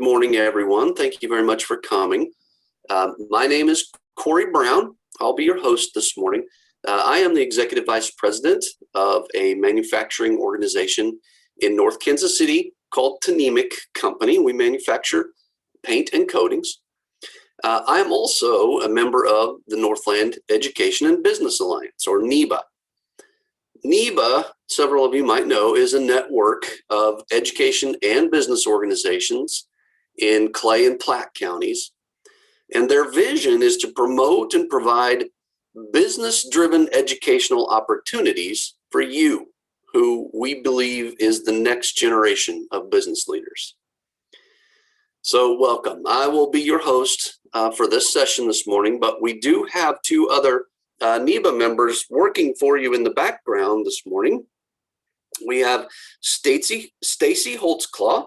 good morning, everyone. Thank you very much for coming. My name is Corey Brown. I'll be your host this morning. I am the Executive Vice President of a manufacturing organization in North Kansas City called NEBA Company. We manufacture paint and coatings. I am also a member of the Northland Education and Business Alliance, or NEBA. NEBA, several of you might know, is a network of education and business organizations in Clay and Platte Counties. And their vision is to promote and provide business-driven educational opportunities for you, who we believe is the next generation of business leaders. So welcome. I will be your host for this session this morning, but we do have two other NEBA members working for you in the background this morning. We have Stacy Holtzclaw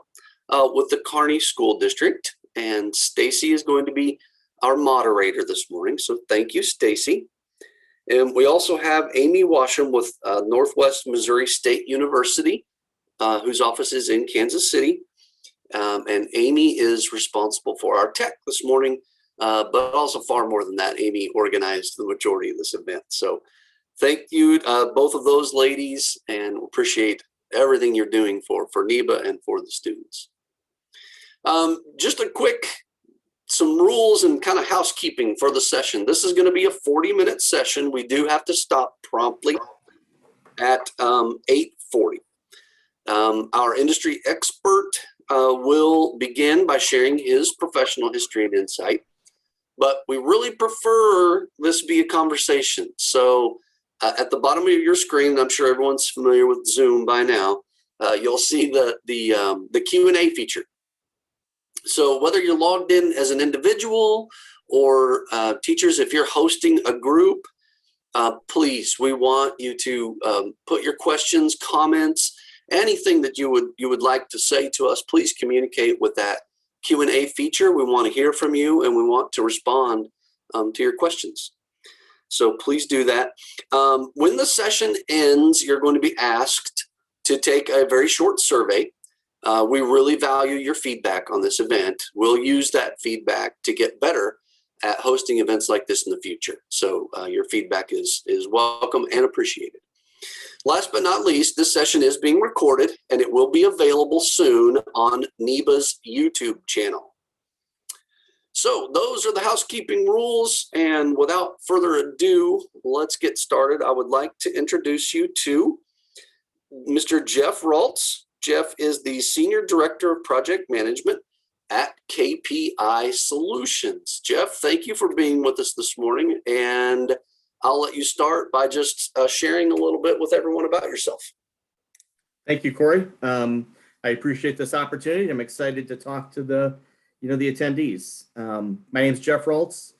with the Kearney School District, and Stacy is going to be our moderator this morning. So thank you, Stacy. And we also have Amy Washam with Northwest Missouri State University, whose office is in Kansas City. And Amy is responsible for our tech this morning. But also far more than that, Amy organized the majority of this event. So thank you, both of those ladies, and appreciate everything you're doing for NEBA and for the students. Just a quick, some rules and kind of housekeeping for the session. This is going to be a 40-minute session. We do have to stop promptly at 8:40. Our industry expert will begin by sharing his professional history and insight. But we really prefer this be a conversation. So at the bottom of your screen, I'm sure everyone's familiar with Zoom by now, you'll see the Q&A feature. So whether you're logged in as an individual or teachers, if you're hosting a group, please, we want you to put your questions, comments, anything that you would like to say to us. Please communicate with that Q&A feature. We want to hear from you and we want to respond to your questions. So please do that. When the session ends, you're going to be asked to take a very short survey. We really value your feedback on this event. We'll use that feedback to get better at hosting events like this in the future. So your feedback is welcome and appreciated. Last but not least, this session is being recorded and it will be available soon on NEBA's YouTube channel. So those are the housekeeping rules, and without further ado, let's get started. I would like to introduce you to Mr. Jeff Raltz. Jeff is the Senior Director of Project Management at KPI Solutions. Jeff, thank you for being with us this morning, and I'll let you start by just sharing a little bit with everyone about yourself. Thank you, Corey. I appreciate this opportunity. I'm excited to talk to the attendees. My name is Jeff Raltz.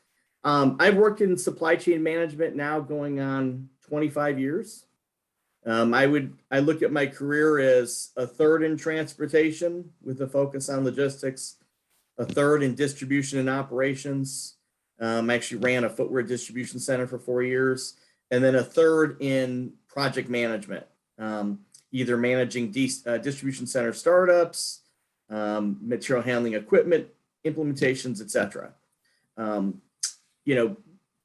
I've worked in supply chain management now going on 25 years. I look at my career as a third in transportation with a focus on logistics, a third in distribution and operations. I actually ran a footwear distribution center for 4 years, and then a third in project management, either managing distribution center startups, material handling equipment, implementations, etc. I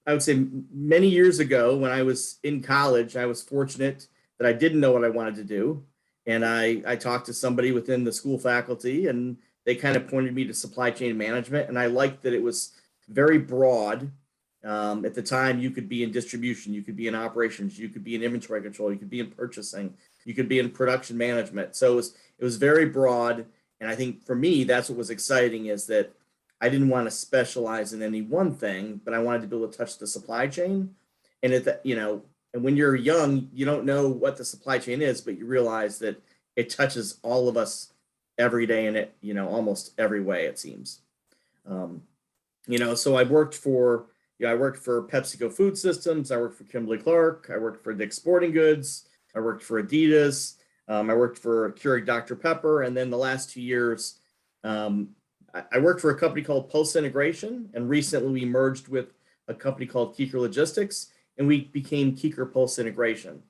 would say many years ago when I was in college, I was fortunate that I didn't know what I wanted to do. And I talked to somebody within the school faculty and they kind of pointed me to supply chain management. And I liked that it was very broad. At the time, you could be in distribution, you could be in operations, you could be in inventory control, you could be in purchasing, you could be in production management. So it was very broad. And I think for me, that's what was exciting, is that I didn't want to specialize in any one thing, but I wanted to be able to touch the supply chain. And and when you're young, you don't know what the supply chain is, but you realize that it touches all of us every day in it, almost every way, it seems. So I worked for PepsiCo Food Systems. I worked for Kimberly-Clark. I worked for Dick's Sporting Goods. I worked for Adidas. I worked for Keurig Dr. Pepper. And then the last 2 years, I worked for a company called Post Integration. And recently we merged with a company called Keeker Logistics, and we became Keeker Post Integration.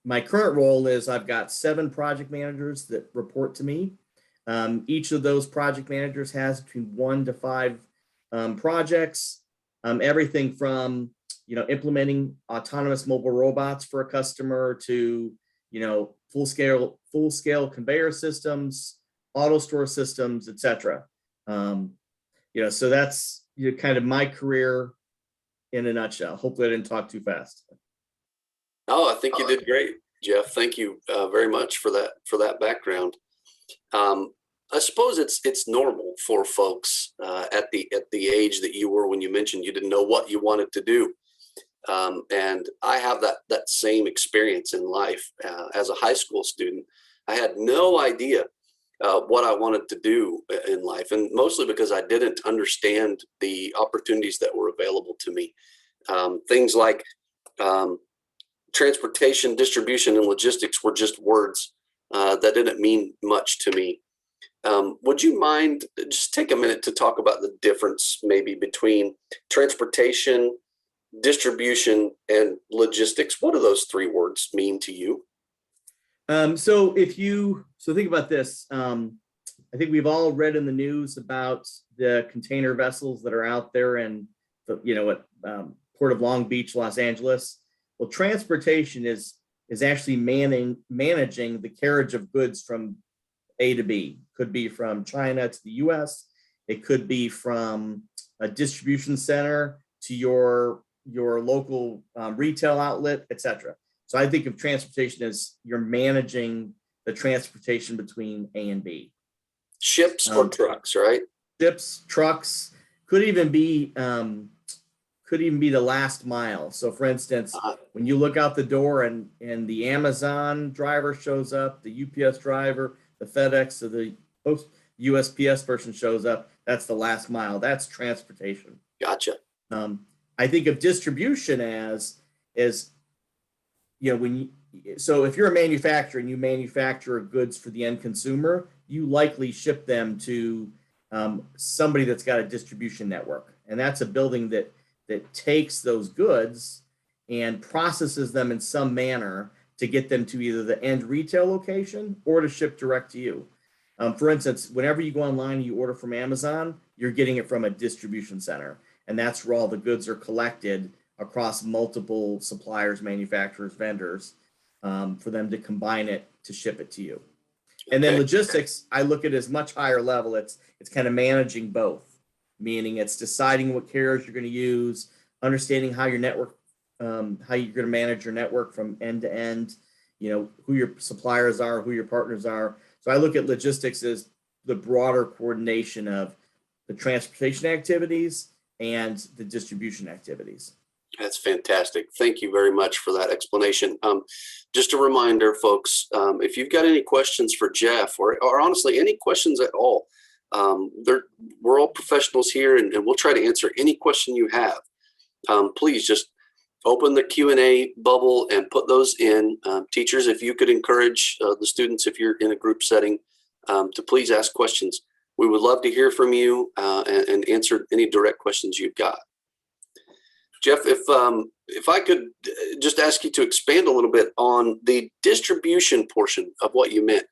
My current role is I've got 7 project managers that report to me. Each of those project managers has between 1 to 5 projects, everything from, implementing autonomous mobile robots for a customer to, full scale conveyor systems, auto store systems, etc. So that's kind of my career in a nutshell. Hopefully I didn't talk too fast. Oh, I think you did great, Jeff. Thank you very much for that background. I suppose it's normal for folks at the age that you were when you mentioned you didn't know what you wanted to do. And I have that same experience in life. As a high school student, I had no idea what I wanted to do in life, and mostly because I didn't understand the opportunities that were available to me. Things like transportation, distribution, and logistics were just words that didn't mean much to me. Would you mind just take a minute to talk about the difference maybe between transportation, distribution, and logistics? What do those three words mean to you? So think about this. I think we've all read in the news about the container vessels that are out there and at Port of Long Beach, Los Angeles. Well, transportation is actually managing the carriage of goods from A to B. Could be from China to the US. It could be from a distribution center to your local retail outlet, etc. So I think of transportation as you're managing the transportation between A and B. Ships or trucks, right? Ships, trucks, could even be the last mile. So for instance, when you look out the door and the Amazon driver shows up, the UPS driver, the FedEx or the USPS person shows up, that's the last mile. That's transportation. Gotcha. I think of distribution as so if you're a manufacturer and you manufacture goods for the end consumer, you likely ship them to somebody that's got a distribution network, and that's a building that takes those goods and processes them in some manner to get them to either the end retail location or to ship direct to you. For instance, whenever you go online and you order from Amazon, you're getting it from a distribution center, and that's where all the goods are collected across multiple suppliers, manufacturers, vendors, for them to combine it to ship it to you. And then logistics, I look at it as much higher level. It's kind of managing both, meaning it's deciding what carriers you're going to use, understanding how your network, how you're going to manage your network from end to end, who your suppliers are, who your partners are. So I look at logistics as the broader coordination of the transportation activities and the distribution activities. That's fantastic. Thank you very much for that explanation. Just a reminder, folks, if you've got any questions for Jeff or honestly any questions at all, we're all professionals here and we'll try to answer any question you have. Please just open the Q&A bubble and put those in. Teachers, if you could encourage the students, if you're in a group setting, to please ask questions. We would love to hear from you and answer any direct questions you've got. Jeff, if I could just ask you to expand a little bit on the distribution portion of what you meant.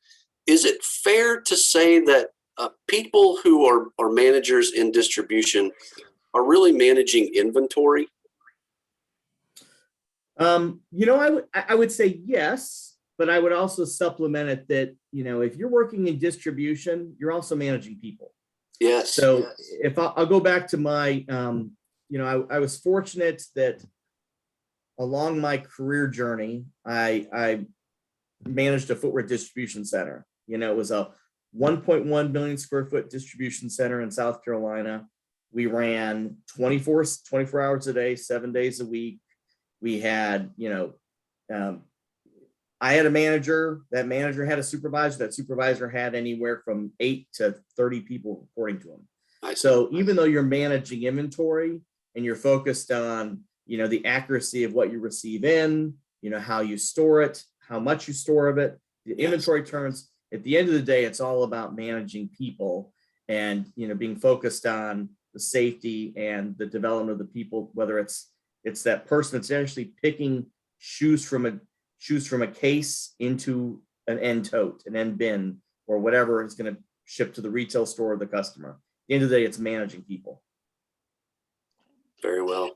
Is it fair to say that people who are managers in distribution are really managing inventory? I would say yes, but I would also supplement it that, if you're working in distribution, you're also managing people. Yes. So yes. If I'll go back to my, I was fortunate that along my career journey, I managed a footwear distribution center. It was a 1.1 million square foot distribution center in South Carolina. We ran 24 hours a day, 7 days a week. We had, I had a manager, that manager had a supervisor, that supervisor had anywhere from 8 to 30 people reporting to him. So even though you're managing inventory and you're focused on, the accuracy of what you receive in, how you store it, how much you store of it, the inventory turns, at the end of the day, it's all about managing people and, being focused on the safety and the development of the people, whether it's that person that's actually picking shoes from a case into an end tote, an end bin, or whatever is going to shipped to the retail store or the customer. At the end of the day, it's managing people. Very well.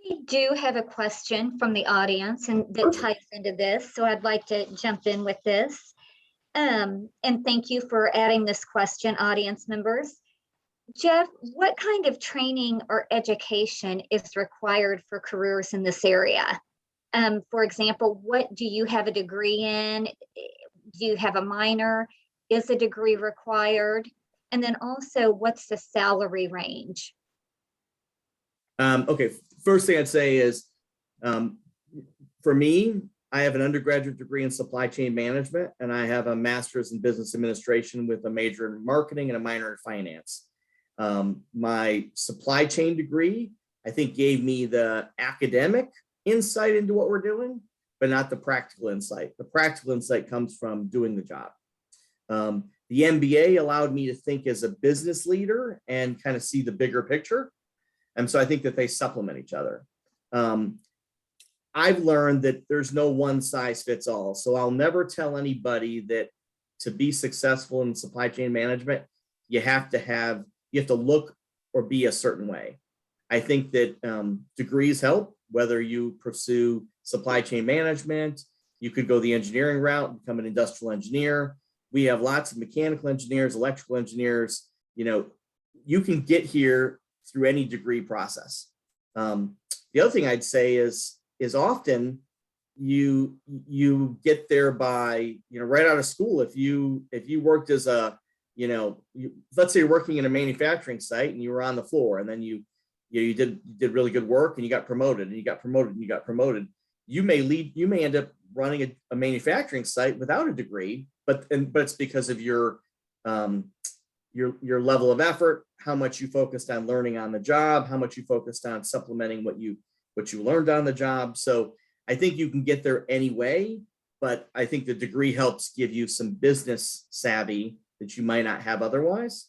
We do have a question from the audience and that ties into this, so I'd like to jump in with this. And thank you for adding this question, audience members. Jeff, what kind of training or education is required for careers in this area? For example, what do you have a degree in? Do you have a minor? Is a degree required? And then also, what's the salary range? Okay, first thing I'd say is, for me, I have an undergraduate degree in supply chain management, and I have a master's in business administration with a major in marketing and a minor in finance. My supply chain degree, I think, gave me the academic insight into what we're doing, but not the practical insight. The practical insight comes from doing the job. The MBA allowed me to think as a business leader and kind of see the bigger picture. And so I think that they supplement each other. I've learned that there's no one size fits all. So I'll never tell anybody that to be successful in supply chain management, you have to look or be a certain way. I think that degrees help, whether you pursue supply chain management, you could go the engineering route, become an industrial engineer. We have lots of mechanical engineers, electrical engineers. You can get here through any degree process. The other thing I'd say is often you get there by, right out of school. If you worked as a, let's say you're working in a manufacturing site and you were on the floor, and then you did really good work and you got promoted and you got promoted and you got promoted. You may end up running a manufacturing site without a degree, but it's because of your level of effort, how much you focused on learning on the job, how much you focused on supplementing what you learned on the job. So I think you can get there anyway, but I think the degree helps give you some business savvy that you might not have otherwise.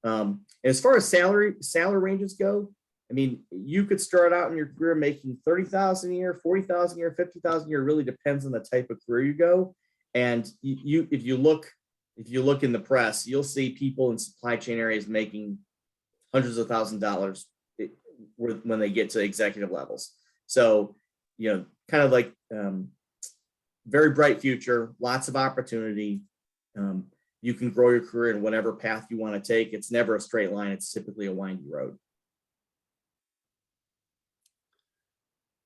As far as salary ranges go, I mean, you could start out in your career making $30,000 a year, $40,000 a year, $50,000 a year. It really depends on the type of career you go. And if you look in the press, you'll see people in supply chain areas making hundreds of thousands of dollars when they get to executive levels. So, kind of like very bright future, lots of opportunity. You can grow your career in whatever path you want to take. It's never a straight line. It's typically a windy road.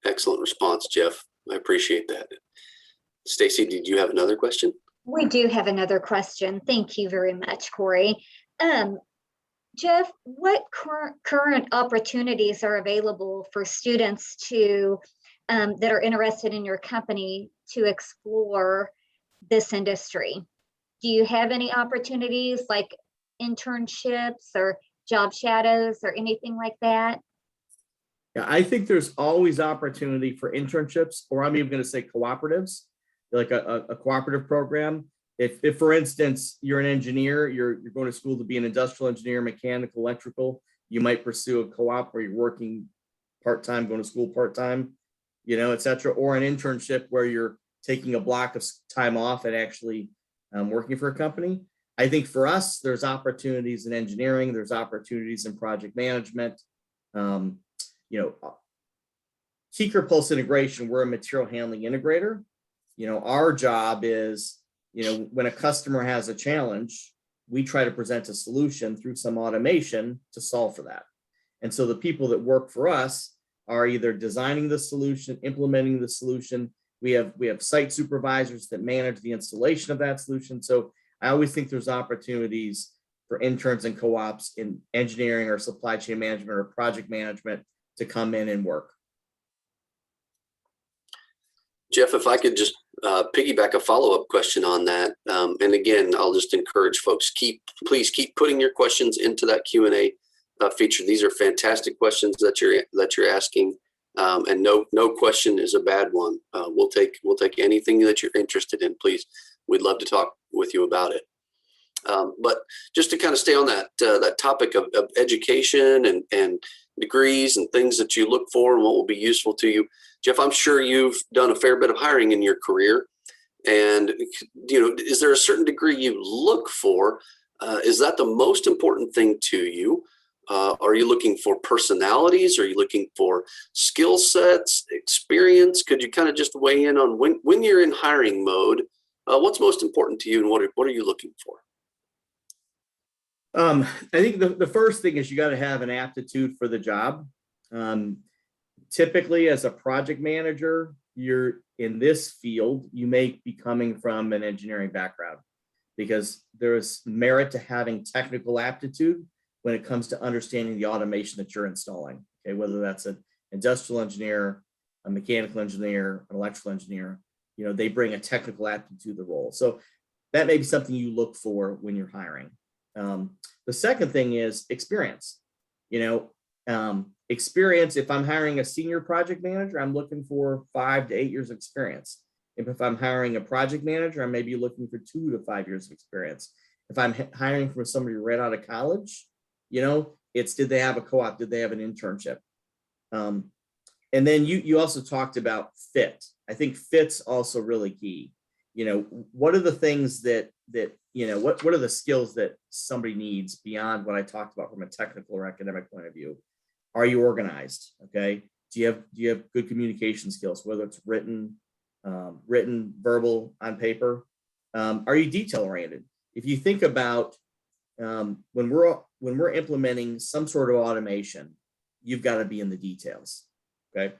Excellent response, Jeff. I appreciate that. Stacy, did you have another question? We do have another question. Thank you very much, Corey. Jeff, what current opportunities are available for students that are interested in your company to explore this industry? Do you have any opportunities like internships or job shadows or anything like that? Yeah, I think there's always opportunity for internships, or I'm even going to say cooperatives, like a cooperative program. If for instance, you're an engineer, you're going to school to be an industrial engineer, mechanical, electrical, you might pursue a co-op where you're working part-time, going to school part-time, et cetera, or an internship where you're taking a block of time off and actually working for a company. I think for us, there's opportunities in engineering, there's opportunities in project management. Keeker Pulse Integration, we're a material handling integrator. Our job is, when a customer has a challenge, we try to present a solution through some automation to solve for that. And so the people that work for us are either designing the solution, implementing the solution. We have site supervisors that manage the installation of that solution. So I always think there's opportunities for interns and co-ops in engineering or supply chain management or project management to come in and work. Jeff, if I could just piggyback a follow-up question on that. And again, I'll just encourage folks, please keep putting your questions into that Q&A feature. These are fantastic questions that you're asking. And no question is a bad one. We'll take anything that you're interested in, please. We'd love to talk with you about it. But just to kind of stay on that topic of education and degrees and things that you look for and what will be useful to you, Jeff, I'm sure you've done a fair bit of hiring in your career. And is there a certain degree you look for Is that the most important thing to you? Are you looking for personalities? Are you looking for skill sets, experience? Could you kind of just weigh in on when you're in hiring mode, what's most important to you and what are you looking for? I think the first thing is you got to have an aptitude for the job. Typically, as a project manager, you're in this field, you may be coming from an engineering background because there's merit to having technical aptitude when it comes to understanding the automation that you're installing. Okay, whether that's an industrial engineer, a mechanical engineer, an electrical engineer, they bring a technical aptitude to the role. So that may be something you look for when you're hiring. The second thing is experience. Experience, if I'm hiring a senior project manager, I'm looking for 5 to 8 years of experience. If I'm hiring a project manager, I may be looking for 2 to 5 years of experience. If I'm hiring for somebody right out of college, it's did they have a co-op? Did they have an internship? And then you also talked about fit. I think fit's also really key. What are the things that what are the skills that somebody needs beyond what I talked about from a technical or academic point of view? Are you organized? Okay. Do you have good communication skills, whether it's written, verbal, on paper? Are you detail oriented? If you think about when we're implementing some sort of automation, you've got to be in the details. Okay.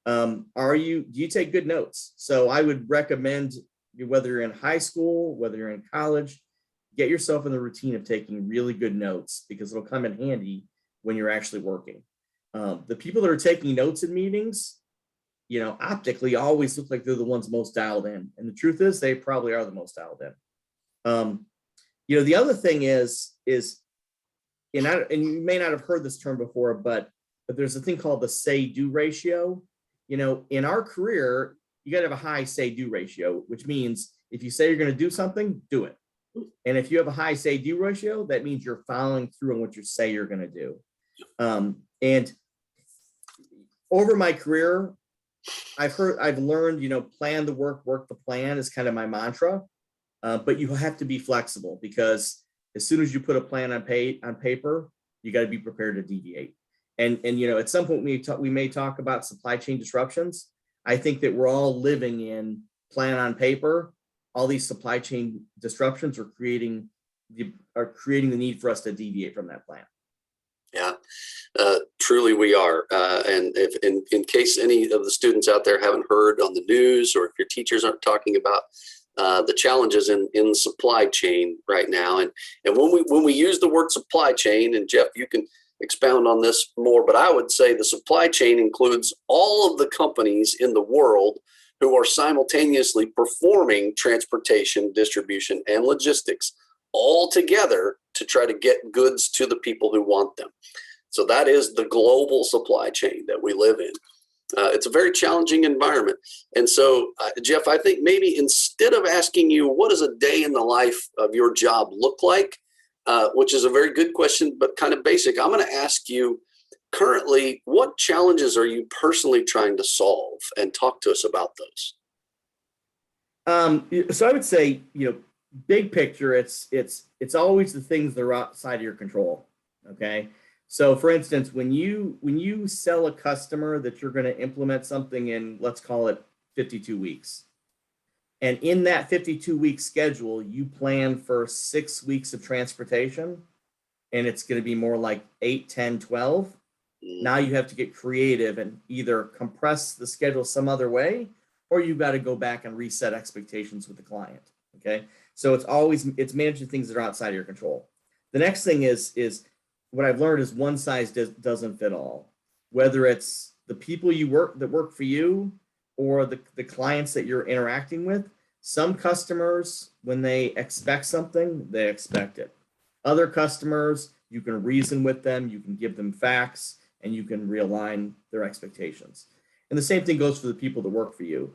Do you take good notes? So I would recommend, whether you're in high school, whether you're in college, get yourself in the routine of taking really good notes because it'll come in handy when you're actually working. The people that are taking notes in meetings, optically always look like they're the ones most dialed in. And the truth is they probably are the most dialed in. The other thing is, and you may not have heard this term before, but there's a thing called the say-do ratio. In our career, you got to have a high say-do ratio, which means if you say you're going to do something, do it. And if you have a high say-do ratio, that means you're following through on what you say you're going to do. And over my career, I've learned, plan the work the plan is kind of my mantra. But you have to be flexible because as soon as you put a plan on paper, you got to be prepared to deviate. And at some point we may talk about supply chain disruptions. I think that we're all living in plan on paper. All these supply chain disruptions are creating the need for us to deviate from that plan. Yeah, truly we are. And if in case any of the students out there haven't heard on the news, or if your teachers aren't talking about the challenges in supply chain right now, and when we use the word supply chain, and Jeff, you can expound on this more, but I would say the supply chain includes all of the companies in the world who are simultaneously performing transportation, distribution, and logistics all together to try to get goods to the people who want them. So that is the global supply chain that we live in. It's a very challenging environment. And so, Jeff, I think maybe instead of asking you, what does a day in the life of your job look like, which is a very good question, but kind of basic, I'm going to ask you currently, what challenges are you personally trying to solve, and talk to us about those? So I would say, big picture, it's always the things that are outside of your control. Okay. So for instance, when you sell a customer that you're going to implement something in, let's call it 52 weeks. And in that 52-week schedule, you plan for 6 weeks of transportation, and it's going to be more like 8, 10, 12. Now you have to get creative and either compress the schedule some other way, or you've got to go back and reset expectations with the client. Okay. So it's managing things that are outside of your control. The next thing is what I've learned is one size doesn't fit all. Whether it's the people that work for you or the clients that you're interacting with, some customers, when they expect something, they expect it. Other customers, you can reason with them, you can give them facts, and you can realign their expectations. And the same thing goes for the people that work for you.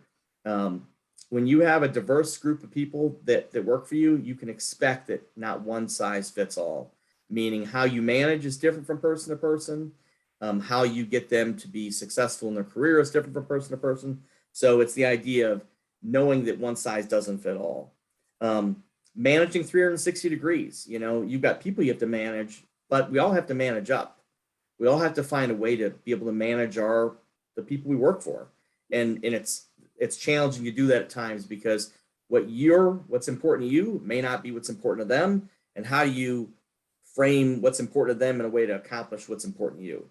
When you have a diverse group of people that work for you, you can expect that not one size fits all, meaning how you manage is different from person to person. How you get them to be successful in their career is different from person to person. So it's the idea of knowing that one size doesn't fit all. managing 360 degrees. You've got people you have to manage, but we all have to manage up. We all have to find a way to be able to manage the people we work for. And it's challenging to do that at times, because what's important to you may not be what's important to them. And how do you frame what's important to them in a way to accomplish what's important to you?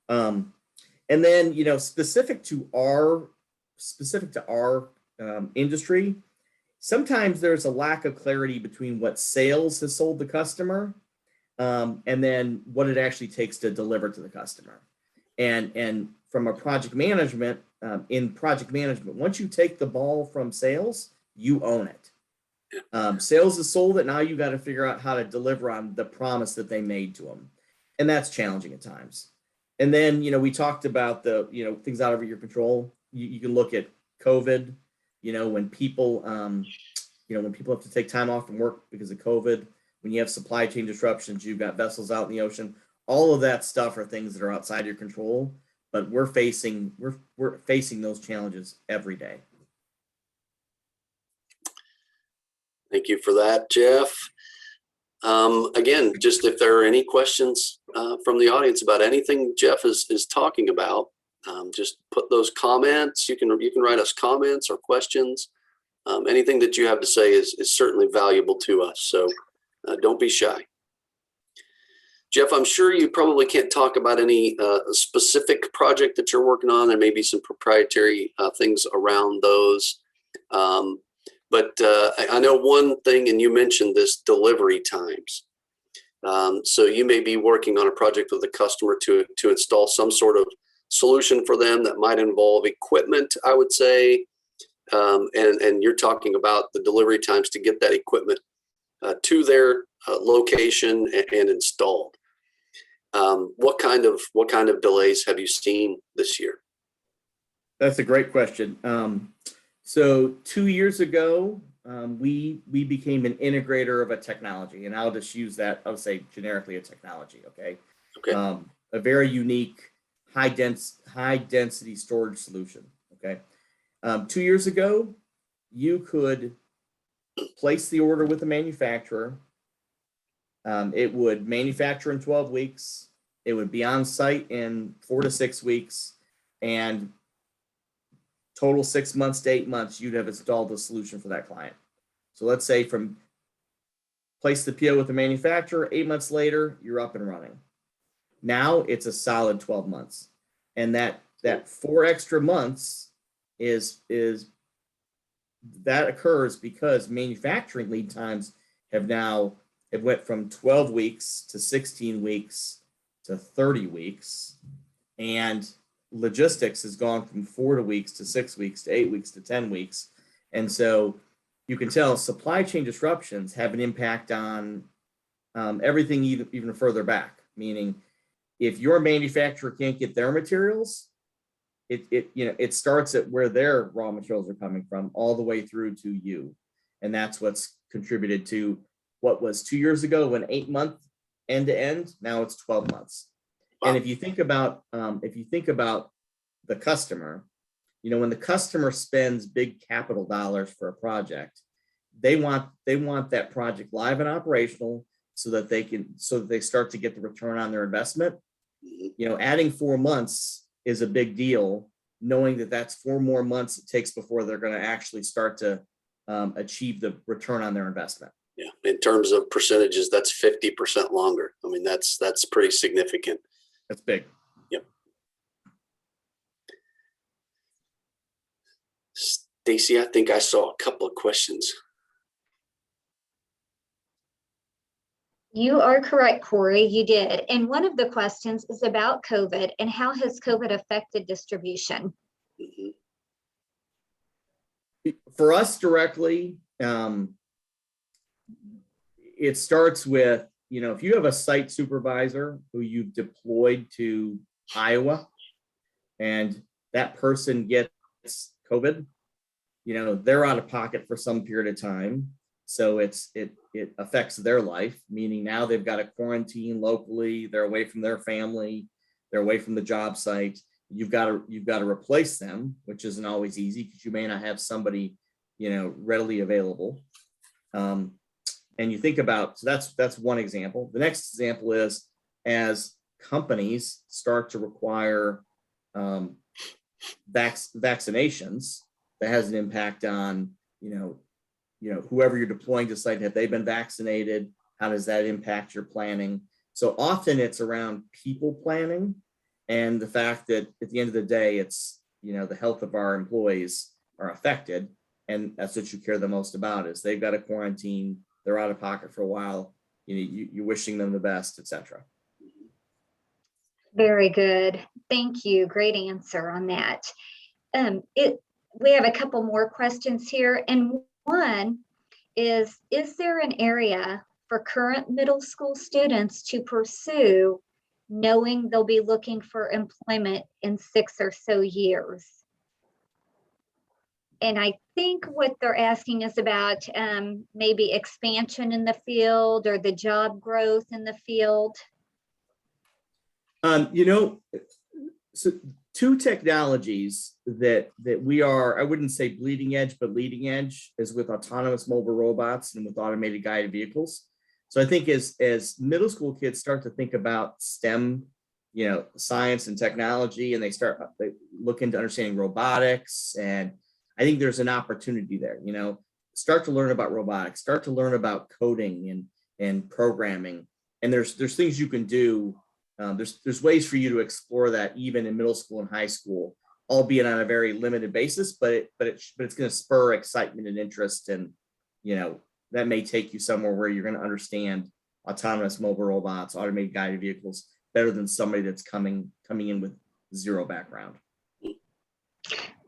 And then, specific to our industry, sometimes there's a lack of clarity between what sales has sold the customer, and then what it actually takes to deliver to the customer. And from a project management, once you take the ball from sales, you own it. Sales has sold it. Now you got to figure out how to deliver on the promise that they made to them. And that's challenging at times. And then, we talked about the, things out of your control. You can look at COVID, when people, when people have to take time off from work because of COVID, when you have supply chain disruptions, you've got vessels out in the ocean, all of that stuff are things that are outside your control, but we're facing those challenges every day. Thank you for that, Jeff. Again, just if there are any questions from the audience about anything Jeff is talking about, just put those comments. You can write us comments or questions. Anything that you have to say is certainly valuable to us. So don't be shy. Jeff, I'm sure you probably can't talk about any specific project that you're working on. There may be some proprietary things around those. But I know one thing, and you mentioned this, delivery times. So you may be working on a project with a customer to install some sort of solution for them that might involve equipment, I would say. And you're talking about the delivery times to get that equipment to their location and installed. What kind of delays have you seen this year? That's a great question. So 2 years ago, we became an integrator of a technology, and I'll just use that. I'll say generically a technology. Okay. A very unique high density storage solution. Okay. 2 years ago, you could place the order with the manufacturer. It would manufacture in 12 weeks. It would be on site in 4 to 6 weeks, and total 6 months to 8 months, you'd have installed the solution for that client. So let's say from place the PO with the manufacturer, 8 months later, you're up and running. Now it's a solid 12 months. And that 4 extra months that occurs because manufacturing lead times have went from 12 weeks to 16 weeks to 30 weeks. And logistics has gone from 4 weeks to 6 weeks to 8 weeks to 10 weeks. And so you can tell supply chain disruptions have an impact on everything even further back, meaning if your manufacturer can't get their materials, it starts at where their raw materials are coming from all the way through to you. And that's what's contributed to what was 2 years ago an 8 month end to end. Now it's 12 months. Wow. And if you think about the customer, when the customer spends big capital dollars for a project, they want that project live and operational so that they start to get the return on their investment. Adding 4 months is a big deal, knowing that that's 4 more months it takes before they're going to actually start to achieve the return on their investment. Yeah, in terms of percentages, that's 50% longer. I mean, that's pretty significant. That's big. Yep. Stacy, I think I saw a couple of questions. You are correct, Corey, you did. And one of the questions is about COVID and how has COVID affected distribution? Mm-hmm. For us directly, it starts with, if you have a site supervisor who you've deployed to Iowa and that person gets COVID, they're out of pocket for some period of time. So it affects their life, meaning now they've got to quarantine locally. They're away from their family. They're away from the job site. You've got to replace them, which isn't always easy because you may not have somebody, readily available. And you think about, so that's one example. The next example is as companies start to require vaccinations, that has an impact on, whoever you're deploying to site. Have they been vaccinated? How does that impact your planning? So often it's around people planning and the fact that at the end of the day, it's, the health of our employees are affected. And that's what you care the most about is they've got to quarantine, they're out of pocket for a while, you're wishing them the best, etc. Very good. Thank you. Great answer on that. We have a couple more questions here. And one is there an area for current middle school students to pursue knowing they'll be looking for employment in 6 or so years? And I think what they're asking is about maybe expansion in the field or the job growth in the field. So two technologies that we are, I wouldn't say bleeding edge, but leading edge is with autonomous mobile robots and with automated guided vehicles. So I think as middle school kids start to think about STEM, science and technology, and they look into understanding robotics, and I think there's an opportunity there, start to learn about robotics, start to learn about coding and programming. And there's things you can do. There's ways for you to explore that even in middle school and high school, albeit on a very limited basis, but it's going to spur excitement and interest. And, that may take you somewhere where you're going to understand autonomous mobile robots, automated guided vehicles better than somebody that's coming in with zero background.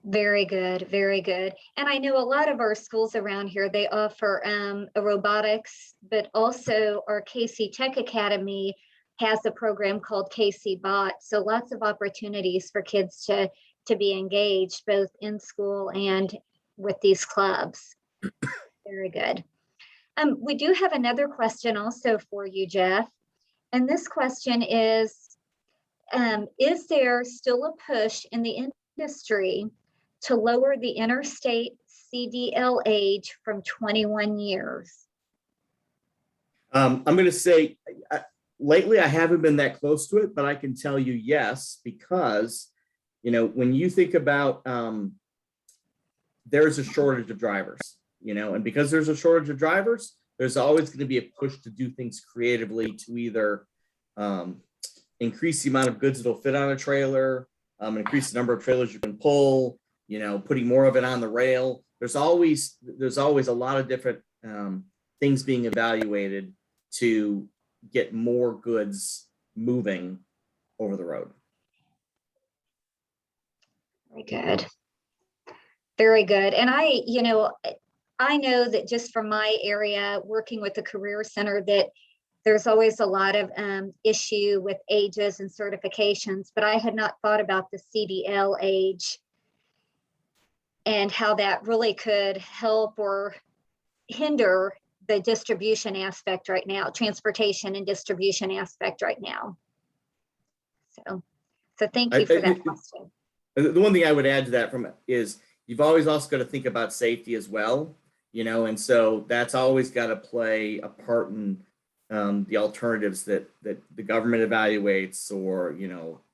Very good, very good. And I know a lot of our schools around here, they offer a robotics, but also our KC Tech Academy has a program called KC Bot. So lots of opportunities for kids to be engaged both in school and with these clubs. Very good. We do have another question also for you, Jeff. And this question is there still a push in the industry to lower the interstate CDL age from 21 years? I'm going to say, lately I haven't been that close to it, but I can tell you yes, because, when you think about, there's a shortage of drivers, and because there's a shortage of drivers, there's always going to be a push to do things creatively to either increase the amount of goods that'll fit on a trailer, increase the number of trailers you can pull, putting more of it on the rail. There's always a lot of different things being evaluated to get more goods moving over the road. Very good. Very good. And I know that just from my area, working with the Career Center, that there's always a lot of issue with ages and certifications, but I had not thought about the CDL age and how that really could help or hinder the distribution aspect right now, transportation and distribution aspect right now. So thank you for that question. The one thing I would add to that is you've always also got to think about safety as well, and so that's always got to play a part in the alternatives that the government evaluates or,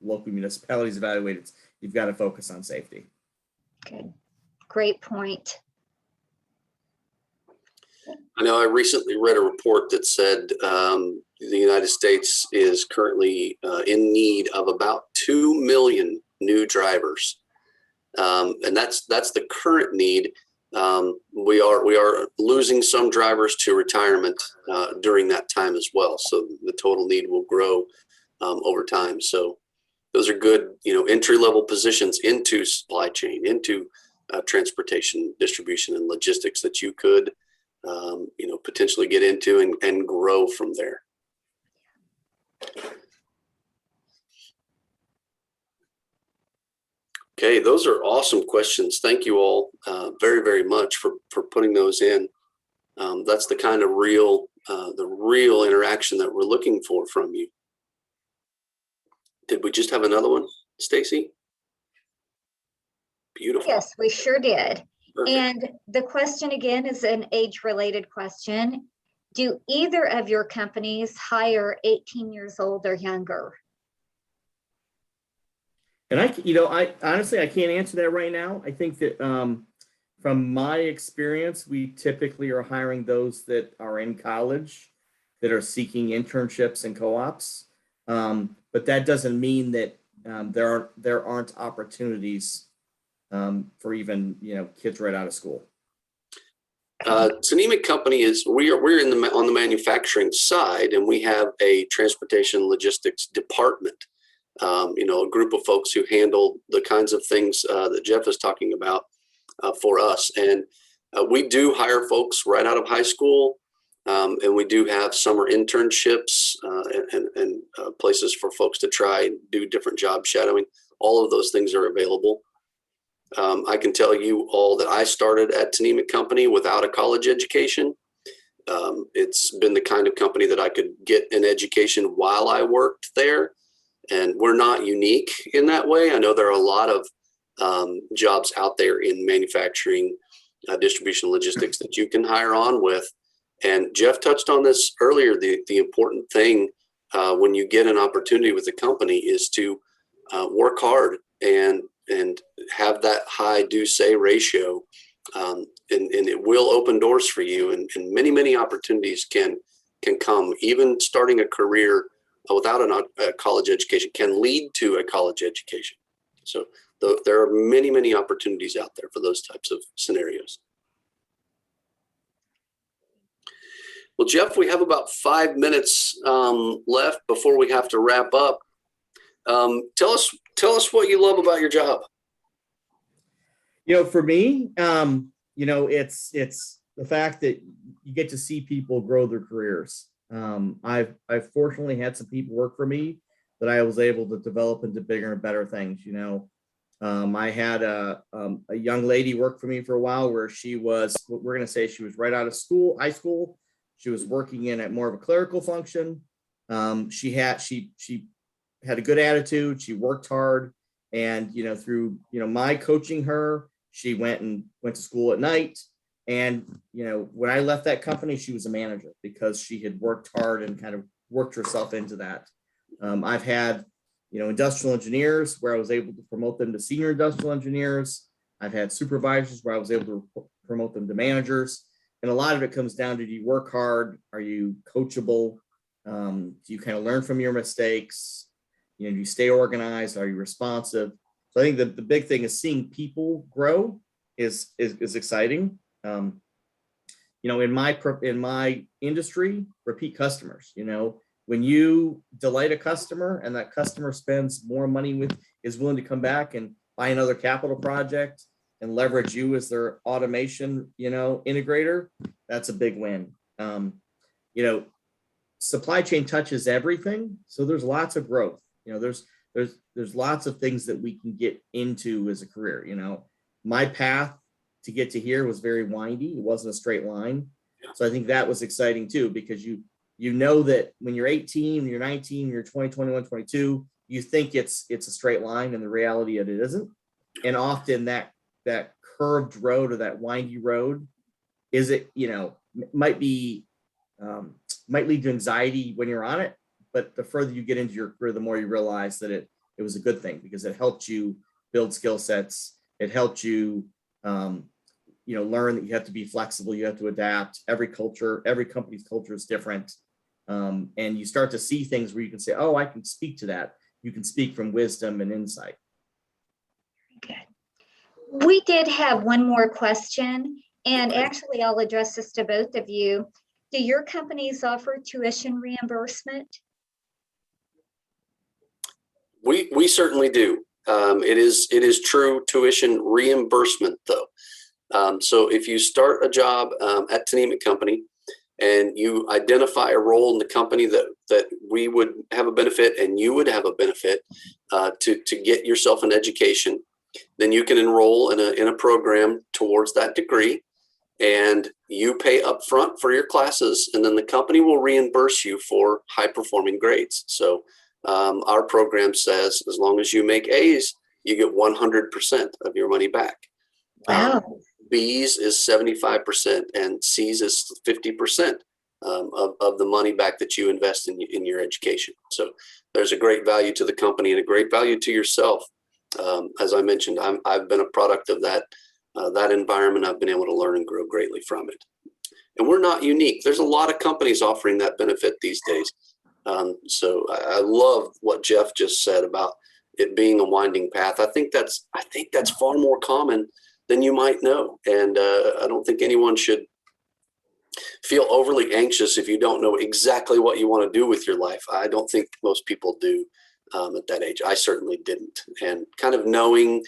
local municipalities evaluate. You've got to focus on safety. Good. Great point. I know I recently read a report that said the United States is currently in need of about 2 million new drivers. And that's the current need. We are losing some drivers to retirement during that time as well. So the total need will grow over time. So those are good, entry-level positions into supply chain, into transportation, distribution, and logistics that you could, potentially get into and grow from there. Okay, those are awesome questions. Thank you all very, very much for putting those in. That's the kind of the real interaction that we're looking for from you. Did we just have another one, Stacy? Beautiful. Yes, we sure did. Perfect. And the question again is an age-related question. Do either of your companies hire 18 years old or younger? And I honestly, I can't answer that right now. I think that from my experience, we typically are hiring those that are in college, that are seeking internships and co-ops. But that doesn't mean that there aren't opportunities for even kids right out of school. Tanemic Company we're on the manufacturing side, and we have a transportation logistics department. A group of folks who handle the kinds of things that Jeff is talking about for us. And we do hire folks right out of high school, and we do have summer internships and places for folks to try and do different job shadowing. All of those things are available. I can tell you all that I started at Tanemic Company without a college education. It's been the kind of company that I could get an education while I worked there. And we're not unique in that way. I know there are a lot of jobs out there in manufacturing, distribution, logistics that you can hire on with. And Jeff touched on this earlier. The important thing when you get an opportunity with a company is to work hard and have that high do-say ratio. And it will open doors for you. And many opportunities can come. Even starting a career without a college education can lead to a college education. So there are many opportunities out there for those types of scenarios. Well, Jeff, we have about 5 minutes left before we have to wrap up. Tell us what you love about your job. For me, it's the fact that you get to see people grow their careers. I've fortunately had some people work for me that I was able to develop into bigger and better things. I had a young lady work for me for a while where she was right out of high school. She was working in at more of a clerical function. She had a good attitude. She worked hard, and through my coaching her, she went to school at night. And, when I left that company, she was a manager because she had worked hard and kind of worked herself into that. I've had, industrial engineers where I was able to promote them to senior industrial engineers. I've had supervisors where I was able to promote them to managers. And a lot of it comes down to, do you work hard? Are you coachable? Do you kind of learn from your mistakes? Do you stay organized? Are you responsive? So I think the big thing is seeing people grow is exciting. In my industry, repeat customers, when you delight a customer and that customer spends more money is willing to come back and buy another capital project and leverage you as their automation, integrator, that's a big win. Supply chain touches everything. So there's lots of growth. There's lots of things that we can get into as a career. My path to get to here was very windy. It wasn't a straight line. So I think that was exciting too, because you know that when you're 18, you're 19, you're 20, 21, 22, you think it's a straight line, and the reality of it isn't. And often that curved road or that windy road might lead to anxiety when you're on it. But the further you get into your career, the more you realize that it was a good thing, because it helped you build skill sets. It helped you, learn that you have to be flexible. You have to adapt. Every company's culture is different. And you start to see things where you can say, oh, I can speak to that. You can speak from wisdom and insight. Good. We did have one more question, and actually I'll address this to both of you. Do your companies offer tuition reimbursement? We certainly do. It is true tuition reimbursement though. So if you start a job at Tanemic Company and you identify a role in the company that we would have a benefit and you would have a benefit to get yourself an education, then you can enroll in a program towards that degree, and you pay upfront for your classes, and then the company will reimburse you for high performing grades. So our program says as long as you make A's, you get 100% of your money back. Wow. B's is 75% and C's is 50%. of the money back that you invest in your education. So there's a great value to the company and a great value to yourself. As I mentioned, I've been a product of that environment. I've been able to learn and grow greatly from it. And we're not unique. There's a lot of companies offering that benefit these days. So I love what Jeff just said about it being a winding path. I think that's far more common than you might know. And I don't think anyone should feel overly anxious if you don't know exactly what you want to do with your life. I don't think most people do at that age. I certainly didn't. And kind of knowing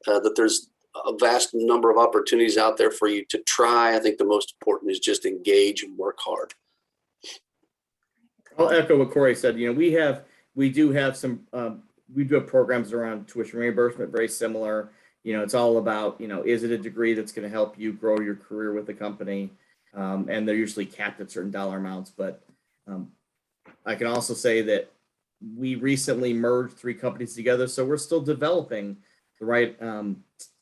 that there's a vast number of opportunities out there for you to try, I think the most important is just engage and work hard. I'll echo what Corey said. You know, we do have programs around tuition reimbursement, very similar. You know, it's all about, you know, is it a degree that's going to help you grow your career with the company? And they're usually capped at certain dollar amounts. But I can also say that we recently merged 3 companies together, so we're still developing the right,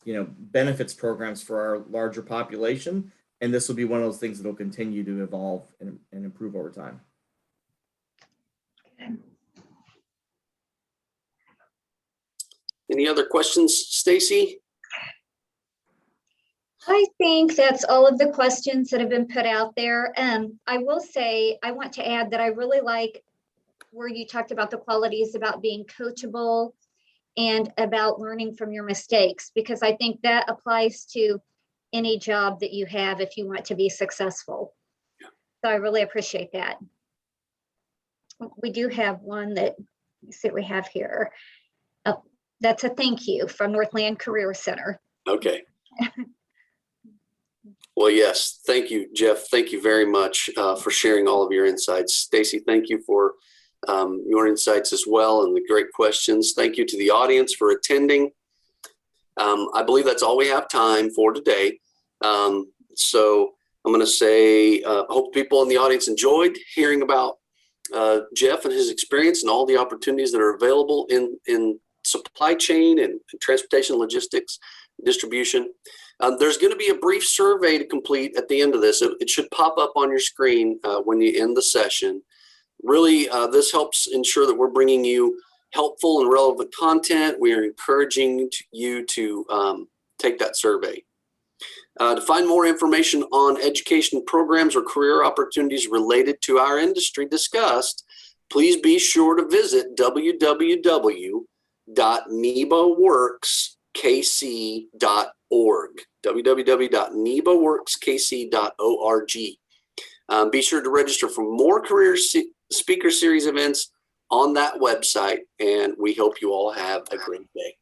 you know, benefits programs for our larger population. And this will be one of those things that will continue to evolve and improve over time. Any other questions, Stacy? I think that's all of the questions that have been put out there. I will say, I want to add that I really like where you talked about the qualities about being coachable and about learning from your mistakes, because I think that applies to any job that you have if you want to be successful. So I really appreciate that. We do have one that, let's see what we have here. Oh, that's a thank you from Northland Career Center. Okay. Well, yes. Thank you, Jeff. Thank you very much for sharing all of your insights. Stacy, thank you for your insights as well and the great questions. Thank you to the audience for attending. I believe that's all we have time for today. So I'm going to say, hope people in the audience enjoyed hearing about Jeff and his experience and all the opportunities that are available in supply chain and transportation, logistics, distribution. There's going to be a brief survey to complete at the end of this. It should pop up on your screen when you end the session. Really, this helps ensure that we're bringing you helpful and relevant content. We are encouraging you to take that survey. To find more information on education programs or career opportunities related to our industry discussed, please be sure to visit www.nebaworkskc.org, www.nebaworkskc.org. Be sure to register for more career speaker series events on that website, and we hope you all have a great day.